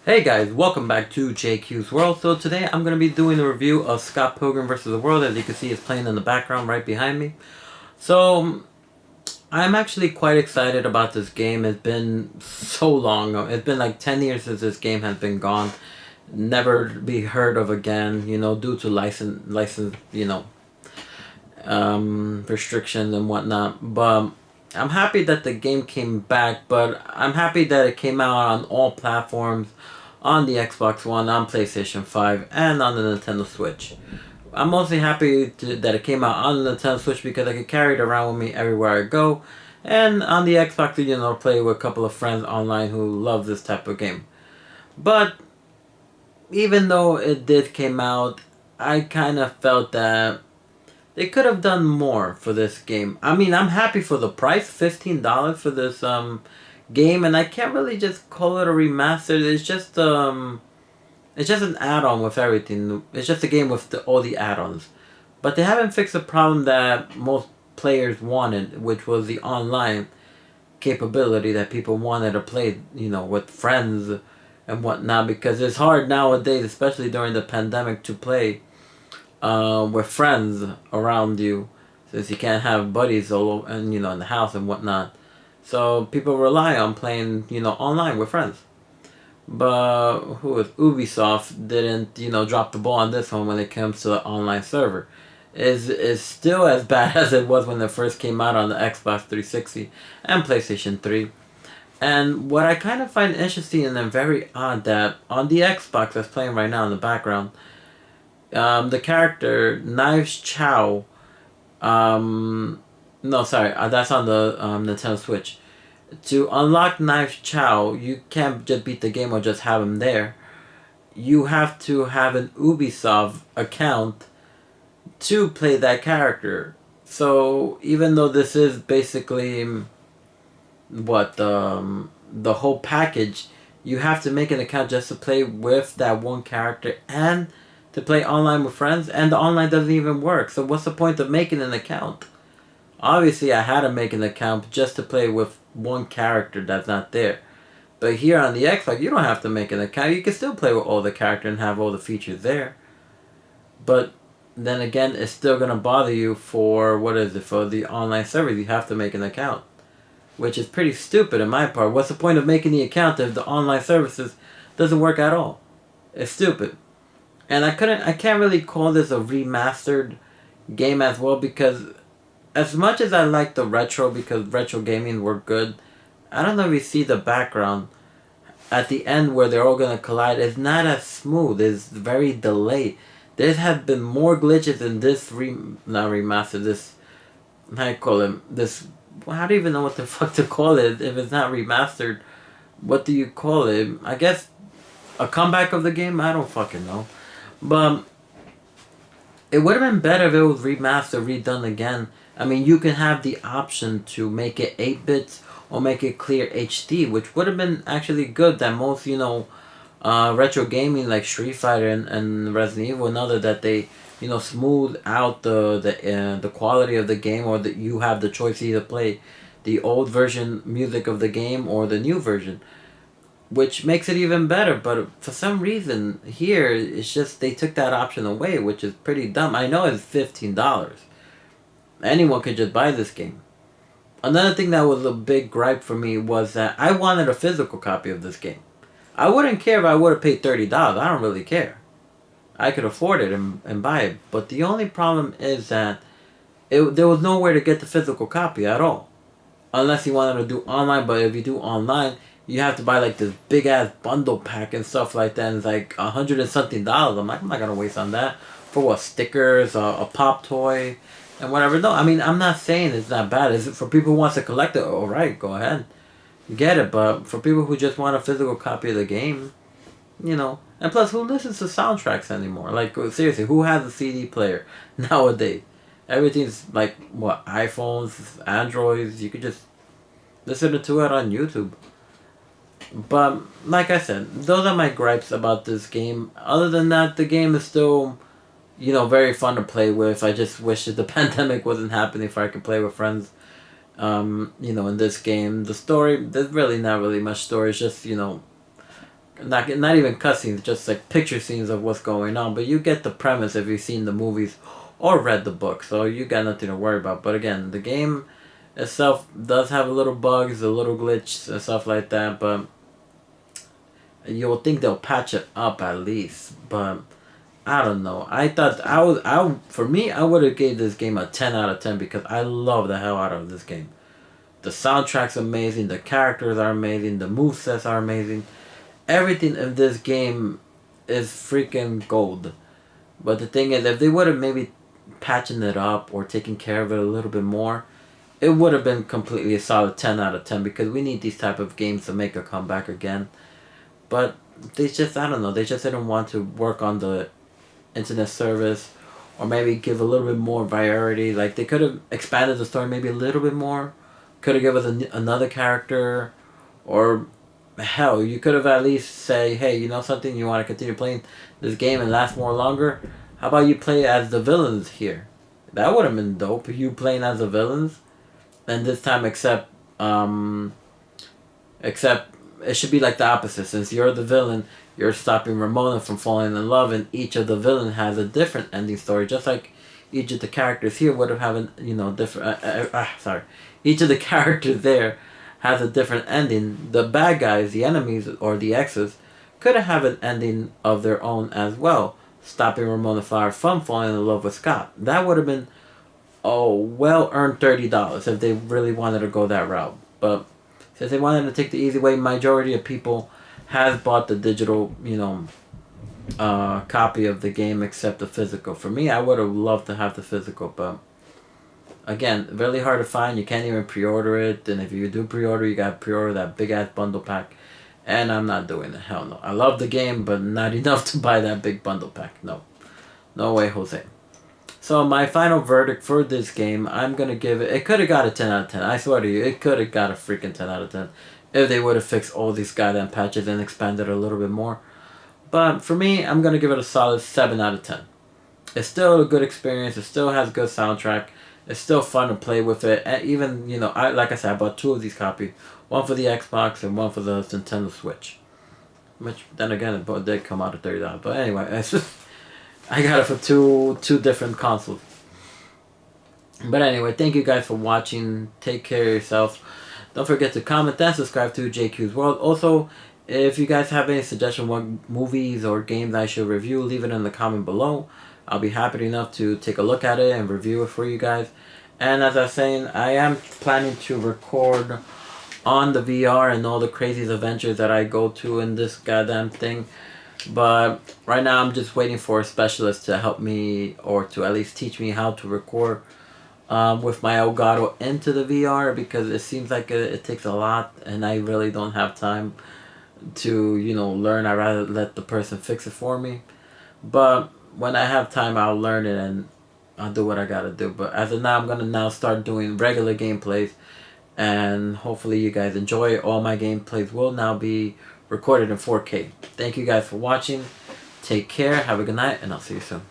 Hey guys, welcome back to JQ's World. So today I'm going to be doing a review of Scott Pilgrim vs. the World. As you can see, it's playing in the background right behind me. So I'm actually quite excited about this game. It's been so long. It's been like 10 years since this game has been gone. Never be heard of again, due to license, restrictions and whatnot. But I'm happy that the game came back, but I'm happy that it came out on all platforms, on the Xbox One, on PlayStation 5, and on the Nintendo Switch. I'm mostly happy that it came out on the Nintendo Switch because I could carry it around with me everywhere I go, and on the Xbox, play with a couple of friends online who love this type of game. But even though it did came out, I kind of felt that they could have done more for this game. I mean, I'm happy for the price, $15 for this game, and I can't really just call it a remaster. It's just an add-on with everything. It's just a game with all the add-ons. But they haven't fixed the problem that most players wanted, which was the online capability that people wanted to play, with friends and whatnot, because it's hard nowadays, especially during the pandemic, to play with friends around you, since you can't have buddies all over, and in the house and whatnot. So people rely on playing online with friends. But Ubisoft didn't drop the ball on this one when it comes to the online server. Is still as bad as it was when it first came out on the Xbox 360 and PlayStation 3. And what I kind of find interesting and then very odd that on the Xbox that's playing right now in the background, the character Knives Chow, no, sorry, that's on the Nintendo Switch. To unlock Knives Chow, you can't just beat the game or just have him there. You have to have an Ubisoft account to play that character. So even though this is basically what the whole package, you have to make an account just to play with that one character and to play online with friends, and the online doesn't even work. So what's the point of making an account? Obviously, I had to make an account just to play with one character that's not there. But here on the Xbox, you don't have to make an account. You can still play with all the characters and have all the features there. But then again, it's still gonna bother you for for the online service. You have to make an account, which is pretty stupid in my part. What's the point of making the account if the online services doesn't work at all? It's stupid. And I can't really call this a remastered game as well, because as much as I like the retro, because retro gaming were good, I don't know if you see the background at the end where they're all gonna collide. It's not as smooth. It's very delayed. There have been more glitches in this not remaster. This, how do you call it? This, well, how do you even know what the fuck to call it if it's not remastered? What do you call it? I guess a comeback of the game. I don't fucking know, but it would have been better if it was remastered, redone again. I mean, you can have the option to make it 8 bits or make it clear HD, which would have been actually good. That most, retro gaming like Street Fighter and Resident Evil and other, that they, smooth out the quality of the game, or that you have the choice to either play the old version music of the game or the new version, which makes it even better. But for some reason here, it's just they took that option away, which is pretty dumb. I know it's $15. Anyone could just buy this game. Another thing that was a big gripe for me was that I wanted a physical copy of this game. I wouldn't care if I would have paid $30. I don't really care. I could afford it and buy it. But the only problem is that there was nowhere to get the physical copy at all. Unless you wanted to do online, but if you do online, you have to buy like this big ass bundle pack and stuff like that, and it's like $100 and something. I'm like, I'm not gonna waste on that for what, stickers, a pop toy, and whatever. No, I mean, I'm not saying it's not bad. Is it for people who wants to collect it? All right, go ahead, get it. But for people who just want a physical copy of the game, and plus, who listens to soundtracks anymore? Like, seriously, who has a CD player nowadays? Everything's like, what, iPhones, Androids. You could just listen to it on YouTube. But like I said, those are my gripes about this game. Other than that, the game is still, very fun to play with. I just wish that the pandemic wasn't happening for I could play with friends. In this game, the story, there's really not really much story. It's just, not even cutscenes, just like picture scenes of what's going on. But you get the premise if you've seen the movies or read the book, so you got nothing to worry about. But again, the game itself does have a little bugs, a little glitch and stuff like that. But you'll think they'll patch it up at least. But I don't know. I thought for me, I would have gave this game a 10 out of 10 because I love the hell out of this game. The soundtrack's amazing. The characters are amazing. The movesets are amazing. Everything in this game is freaking gold. But the thing is, if they would have maybe patching it up or taking care of it a little bit more, it would have been completely a solid 10 out of 10 because we need these type of games to make a comeback again. But they just, I don't know, they just didn't want to work on the internet service or maybe give a little bit more variety. Like they could have expanded the story maybe a little bit more. Could have given us another character, or hell, you could have at least say, hey, you know something, you want to continue playing this game and last more longer? How about you play as the villains here? That would have been dope. You playing as the villains, and this time except it should be like the opposite. Since you're the villain, you're stopping Ramona from falling in love, and each of the villain has a different ending story, just like each of the characters here would have having different. Sorry, each of the characters there has a different ending. The bad guys, the enemies, or the exes could have an ending of their own as well, stopping Ramona Flower from falling in love with Scott. That would have been well earned $30 if they really wanted to go that route. But since they wanted to take the easy way, majority of people has bought the digital, copy of the game except the physical. For me, I would have loved to have the physical, but again, really hard to find. You can't even pre-order it, and if you do pre-order, you gotta pre-order that big ass bundle pack. And I'm not doing it. Hell no. I love the game, but not enough to buy that big bundle pack. No. No way, Jose. So my final verdict for this game, I'm going to give it... It could have got a 10 out of 10. I swear to you, it could have got a freaking 10 out of 10. If they would have fixed all these goddamn patches and expanded a little bit more. But for me, I'm going to give it a solid 7 out of 10. It's still a good experience. It still has good soundtrack. It's still fun to play with it. And even, like I said, I bought 2 of these copies. One for the Xbox and one for the Nintendo Switch. Which, then again, it both did come out at $30. But anyway, it's just... I got it for two different consoles. But anyway, thank you guys for watching. Take care of yourself. Don't forget to comment and subscribe to JQ's World. Also, if you guys have any suggestion what movies or games I should review, leave it in the comment below. I'll be happy enough to take a look at it and review it for you guys. And as I was saying, I am planning to record on the VR and all the crazy adventures that I go to in this goddamn thing. But right now I'm just waiting for a specialist to help me, or to at least teach me how to record with my Elgato into the VR, because it seems like it takes a lot and I really don't have time to learn. I'd rather let the person fix it for me. But when I have time, I'll learn it and I'll do what I gotta do. But as of now, I'm gonna now start doing regular gameplays, and hopefully you guys enjoy. All my gameplays will now be recorded in 4K. Thank you guys for watching. Take care. Have a good night, and I'll see you soon.